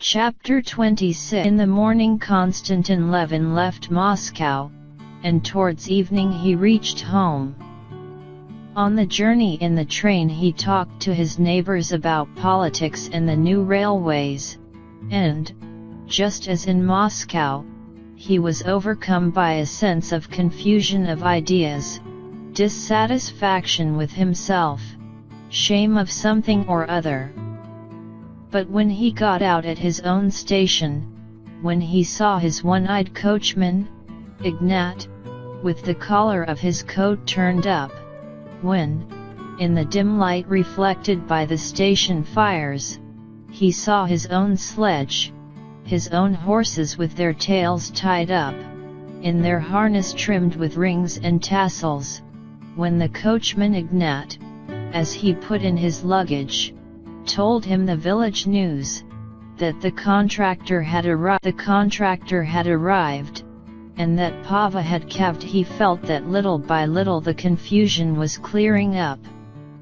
Chapter 26. In the morning Konstantin Levin left Moscow, and towards evening he reached home. On the journey in the train he talked to his neighbors about politics and the new railways, and, just as in Moscow, he was overcome by a sense of confusion of ideas, dissatisfaction with himself, shame of something or other. But when he got out at his own station, when he saw his one-eyed coachman, Ignat, with the collar of his coat turned up, when, in the dim light reflected by the station fires, he saw his own sledge, his own horses with their tails tied up, in their harness trimmed with rings and tassels, when the coachman Ignat, as he put in his luggage, told him the village news, that the contractor had arrived, and that Pava had caved, he felt that little by little the confusion was clearing up,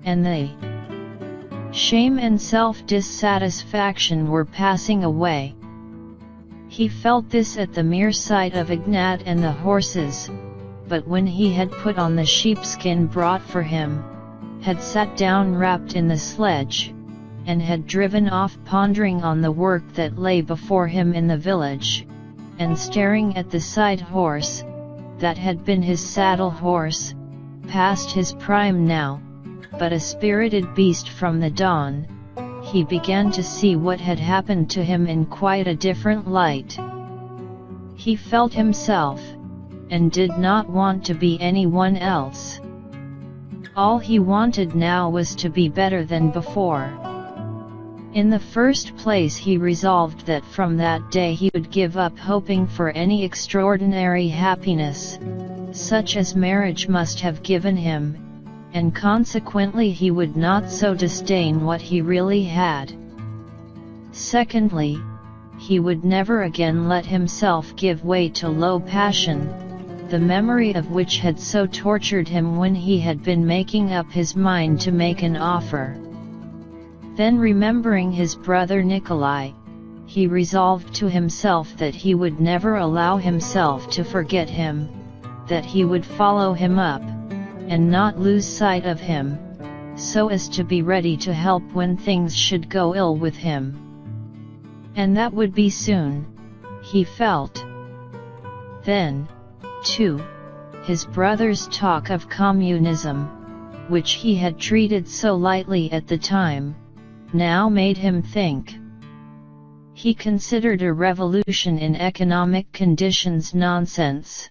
and the shame and self-dissatisfaction were passing away. He felt this at the mere sight of Ignat and the horses, but when he had put on the sheepskin brought for him, had sat down wrapped in the sledge, and had driven off pondering on the work that lay before him in the village, and staring at the side horse, that had been his saddle horse, past his prime now, but a spirited beast from the dawn, he began to see what had happened to him in quite a different light. He felt himself, and did not want to be anyone else. All he wanted now was to be better than before. In the first place he resolved that from that day he would give up hoping for any extraordinary happiness, such as marriage must have given him, and consequently he would not so disdain what he really had. Secondly, he would never again let himself give way to low passion, the memory of which had so tortured him when he had been making up his mind to make an offer. Then remembering his brother Nikolai, he resolved to himself that he would never allow himself to forget him, that he would follow him up, and not lose sight of him, so as to be ready to help when things should go ill with him. And that would be soon, he felt. Then, too, his brother's talk of communism, which he had treated so lightly at the time, now made him think. He considered a revolution in economic conditions nonsense.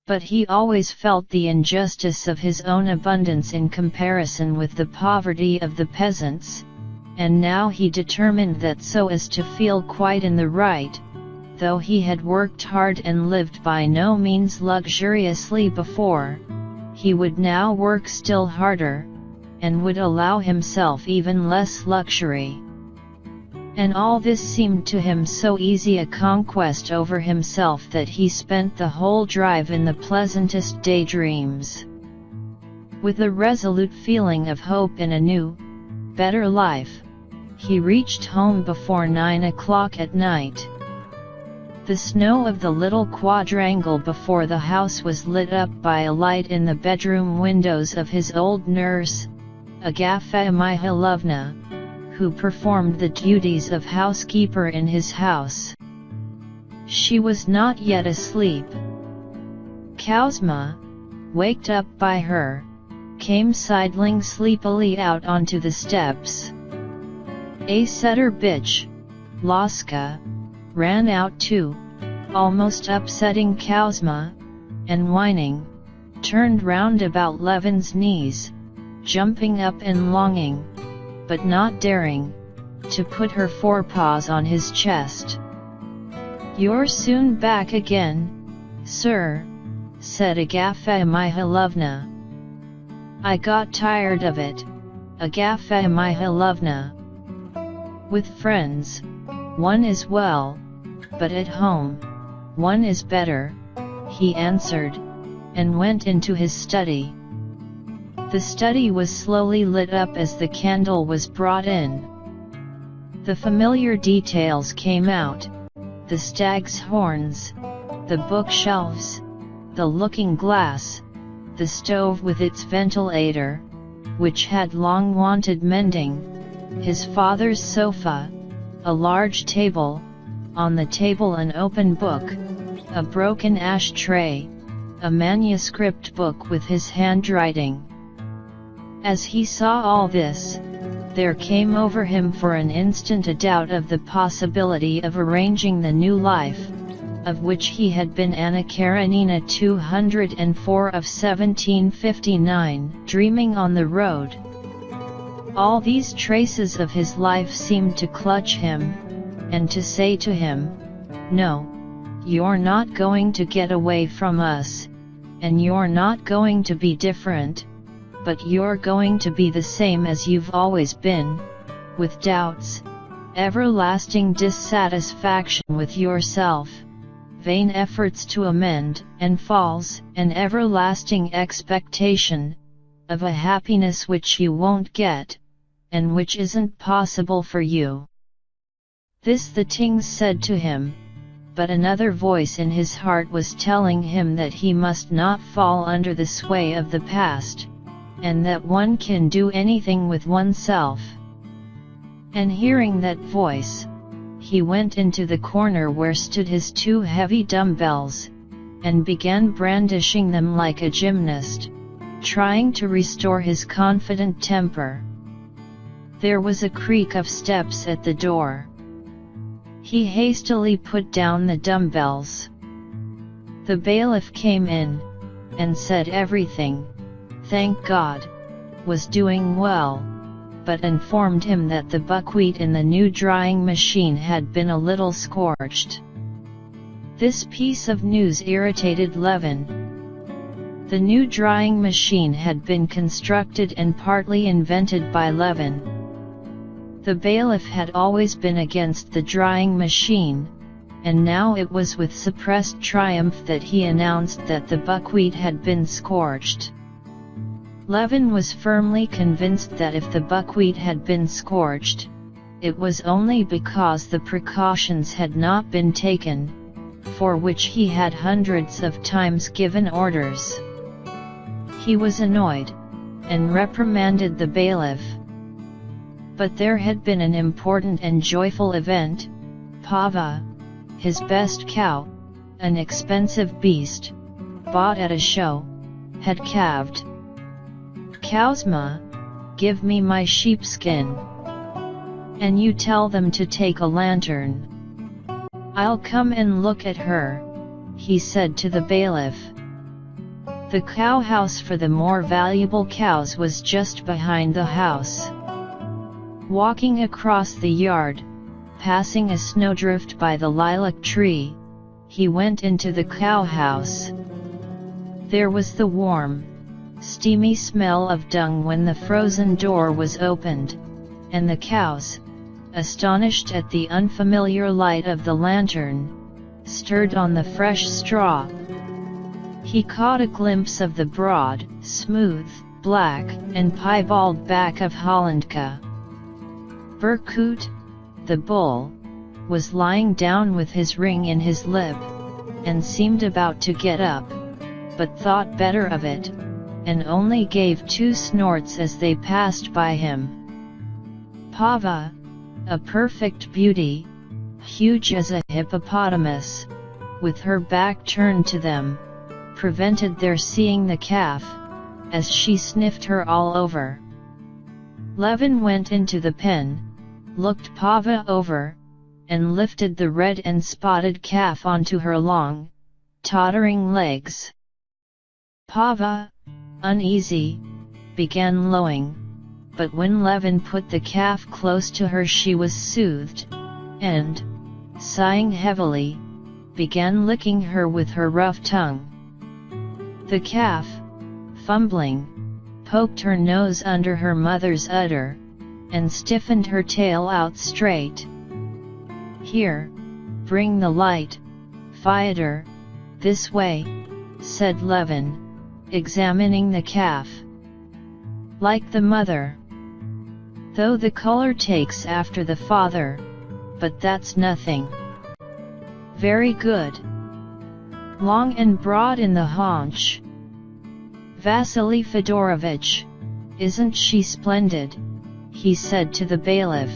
But he always felt the injustice of his own abundance in comparison with the poverty of the peasants, and now he determined that so as to feel quite in the right, though he had worked hard and lived by no means luxuriously before, he would now work still harder, and would allow himself even less luxury. And all this seemed to him so easy a conquest over himself that he spent the whole drive in the pleasantest daydreams. With a resolute feeling of hope in a new, better life, he reached home before 9 o'clock at night. The snow of the little quadrangle before the house was lit up by a light in the bedroom windows of his old nurse, Agafea Mihailovna, who performed the duties of housekeeper in his house. She was not yet asleep. Kuzma, waked up by her, came sidling sleepily out onto the steps. A setter bitch, Laska, ran out too, almost upsetting Kuzma, and whining, turned round about Levin's knees, jumping up and longing, but not daring to put her forepaws on his chest. "You're soon back again, sir," said Agafea Mihailovna. "I got tired of it, Agafea Mihailovna. With friends, one is well, but at home, one is better," he answered, and went into his study. The study was slowly lit up as the candle was brought in. The familiar details came out: the stag's horns, the bookshelves, the looking glass, the stove with its ventilator, which had long wanted mending, his father's sofa, a large table, on the table an open book, a broken ashtray, a manuscript book with his handwriting. As he saw all this, there came over him for an instant a doubt of the possibility of arranging the new life, of which he had been Anna Karenina 204 of 1759, dreaming on the road. All these traces of his life seemed to clutch him, and to say to him, "No, you're not going to get away from us, and you're not going to be different, but you're going to be the same as you've always been, with doubts, everlasting dissatisfaction with yourself, vain efforts to amend, and falls, and everlasting expectation of a happiness which you won't get, and which isn't possible for you." This the Tings said to him, but another voice in his heart was telling him that he must not fall under the sway of the past, and that one can do anything with oneself. And hearing that voice, he went into the corner where stood his two heavy dumbbells, and began brandishing them like a gymnast, trying to restore his confident temper. There was a creak of steps at the door. He hastily put down the dumbbells. The bailiff came in, and said everything, thank God, was doing well, but informed him that the buckwheat in the new drying machine had been a little scorched. This piece of news irritated Levin. The new drying machine had been constructed and partly invented by Levin. The bailiff had always been against the drying machine, and now it was with suppressed triumph that he announced that the buckwheat had been scorched. Levin was firmly convinced that if the buckwheat had been scorched, it was only because the precautions had not been taken, for which he had hundreds of times given orders. He was annoyed, and reprimanded the bailiff. But there had been an important and joyful event. Pava, his best cow, an expensive beast, bought at a show, had calved. "Cowsma, give me my sheepskin. And you tell them to take a lantern. I'll come and look at her," he said to the bailiff. The cowhouse for the more valuable cows was just behind the house. Walking across the yard, passing a snowdrift by the lilac tree, he went into the cowhouse. There was the warm, steamy smell of dung when the frozen door was opened, and the cows, astonished at the unfamiliar light of the lantern, stirred on the fresh straw. He caught a glimpse of the broad, smooth, black, and piebald back of Hollandka. Berkut, the bull, was lying down with his ring in his lip, and seemed about to get up, but thought better of it, and only gave 2 snorts as they passed by him. Pava, a perfect beauty, huge as a hippopotamus, with her back turned to them, prevented their seeing the calf, as she sniffed her all over. Levin went into the pen, looked Pava over, and lifted the red and spotted calf onto her long, tottering legs. Pava, uneasy, began lowing, but when Levin put the calf close to her she was soothed, and, sighing heavily, began licking her with her rough tongue. The calf, fumbling, poked her nose under her mother's udder, and stiffened her tail out straight. "Here, bring the light, Fyodor, this way," said Levin, examining the calf. "Like the mother. Though the color takes after the father, but that's nothing. Very good. Long and broad in the haunch. Vasily Fedorovich, isn't she splendid?" he said to the bailiff,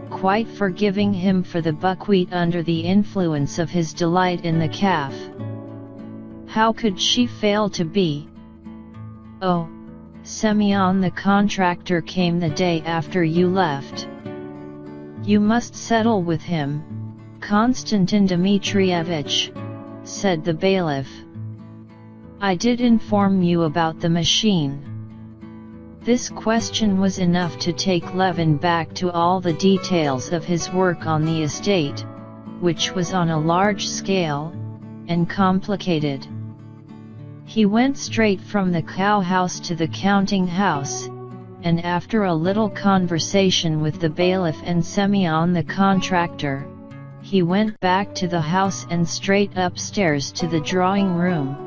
quite forgiving him for the buckwheat under the influence of his delight in the calf. "How could she fail to be? Oh, Semyon the contractor came the day after you left. You must settle with him, Konstantin Dmitrievich," said the bailiff. "I did inform you about the machine." This question was enough to take Levin back to all the details of his work on the estate, which was on a large scale, and complicated. He went straight from the cow house to the counting house, and after a little conversation with the bailiff and Semyon the contractor, he went back to the house and straight upstairs to the drawing room.